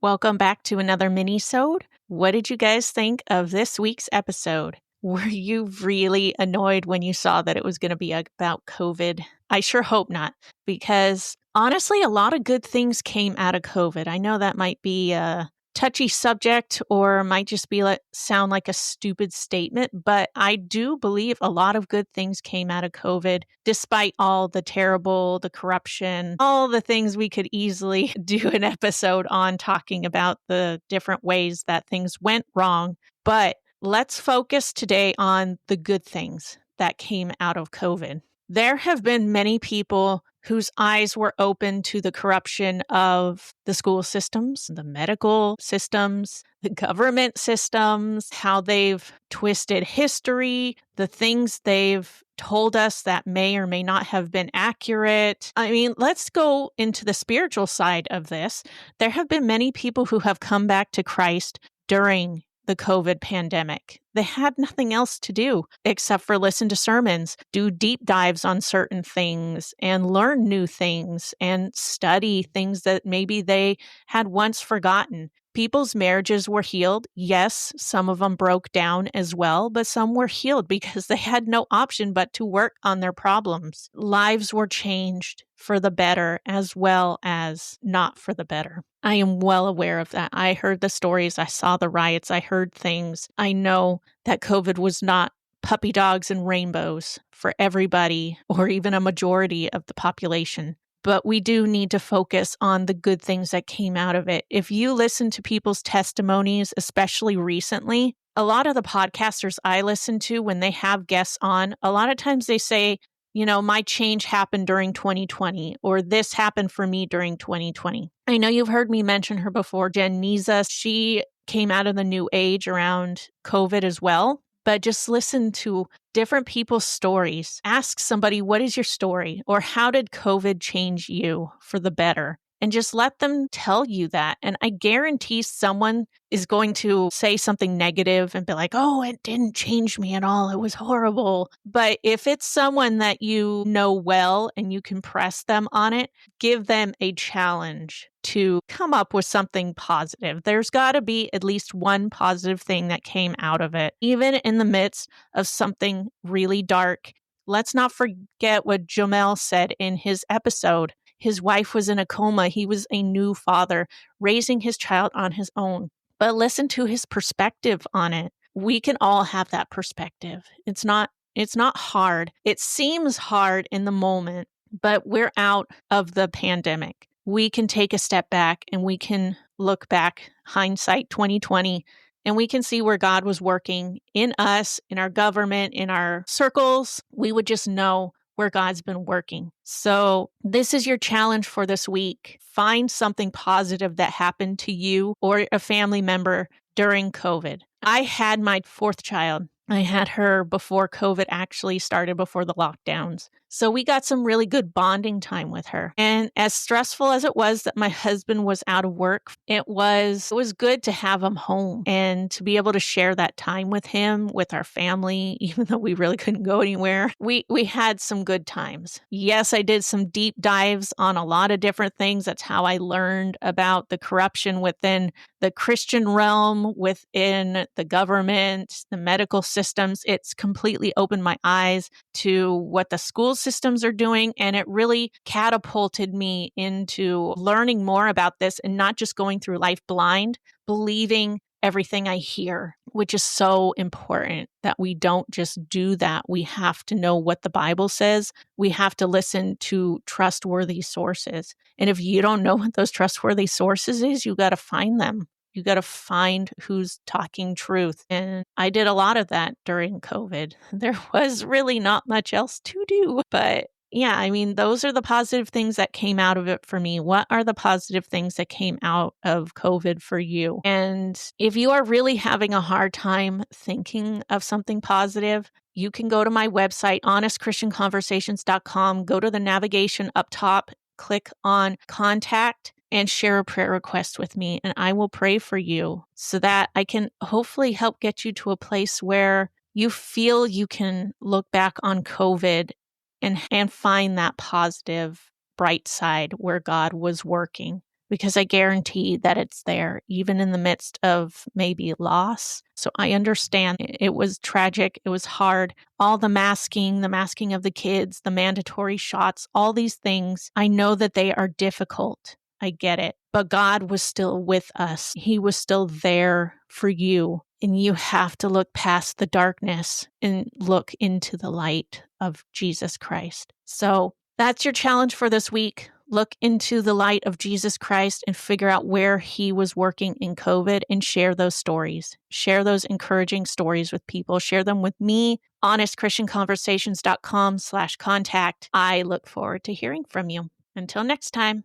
Welcome back to another Minisode. What did you guys think of this week's episode? Were you really annoyed when you saw that it was going to be about COVID? I sure hope not, because honestly, a lot of good things came out of COVID. I know that might be a touchy subject or might just be sound like a stupid statement, but I do believe a lot of good things came out of COVID, despite all the terrible, the corruption, all the things we could easily do an episode on talking about the different ways that things went wrong. But let's focus today on the good things that came out of COVID. There have been many people whose eyes were open to the corruption of the school systems, the medical systems, the government systems, how they've twisted history, the things they've told us that may or may not have been accurate. I mean, let's go into the spiritual side of this. There have been many people who have come back to Christ during the COVID pandemic. They had nothing else to do except for listen to sermons, do deep dives on certain things, and learn new things and study things that maybe they had once forgotten. People's marriages were healed. Yes, some of them broke down as well, but some were healed because they had no option but to work on their problems. Lives were changed for the better as well as not for the better. I am well aware of that. I heard the stories. I saw the riots. I heard things. I know that COVID was not puppy dogs and rainbows for everybody or even a majority of the population. But we do need to focus on the good things that came out of it. If you listen to people's testimonies, especially recently, a lot of the podcasters I listen to, when they have guests on, a lot of times they say, you know, my change happened during 2020, or this happened for me during 2020. I know you've heard me mention her before, Jen Niza. She came out of the new age around COVID as well. But just listen to different people's stories. Ask somebody, what is your story? Or how did COVID change you for the better? And just let them tell you that. And I guarantee someone is going to say something negative and be like, oh, it didn't change me at all. It was horrible. But if it's someone that you know well and you can press them on it, give them a challenge to come up with something positive. There's got to be at least one positive thing that came out of it, even in the midst of something really dark. Let's not forget what Jamel said in his episode. His wife was in a coma. He was a new father, raising his child on his own. But listen to his perspective on it. We can all have that perspective. It's not hard. It seems hard in the moment, but we're out of the pandemic. We can take a step back and we can look back, hindsight 2020, and we can see where God was working in us, in our government, in our circles. We would just know where God's been working. So this is your challenge for this week. Find something positive that happened to you or a family member during COVID. I had my fourth child. I had her before COVID actually started, before the lockdowns. So we got some really good bonding time with her. And as stressful as it was that my husband was out of work, it was good to have him home and to be able to share that time with him, with our family, even though we really couldn't go anywhere. We had some good times. Yes, I did some deep dives on a lot of different things. That's how I learned about the corruption within the Christian realm, within the government, the medical systems. It's completely opened my eyes to what the school systems are doing. And it really catapulted me into learning more about this and not just going through life blind, believing everything I hear, which is so important that we don't just do that. We have to know what the Bible says. We have to listen to trustworthy sources. And if you don't know what those trustworthy sources is, you got to find them. You got to find who's talking truth. And I did a lot of that during COVID. There was really not much else to do. But yeah, I mean, those are the positive things that came out of it for me. What are the positive things that came out of COVID for you? And if you are really having a hard time thinking of something positive, you can go to my website, honestchristianconversations.com, go to the navigation up top, click on contact, and share a prayer request with me, and I will pray for you so that I can hopefully help get you to a place where you feel you can look back on COVID and find that positive, bright side where God was working. because I guarantee that it's there, even in the midst of maybe loss. So I understand it was tragic. It was hard. All the masking of the kids, the mandatory shots, all these things. I know that they are difficult. I get it. But God was still with us. He was still there for you. And you have to look past the darkness and look into the light of Jesus Christ. So that's your challenge for this week. Look into the light of Jesus Christ and figure out where he was working in COVID and share those stories. Share those encouraging stories with people. Share them with me. honestchristianconversations.com/contact. I look forward to hearing from you. Until next time.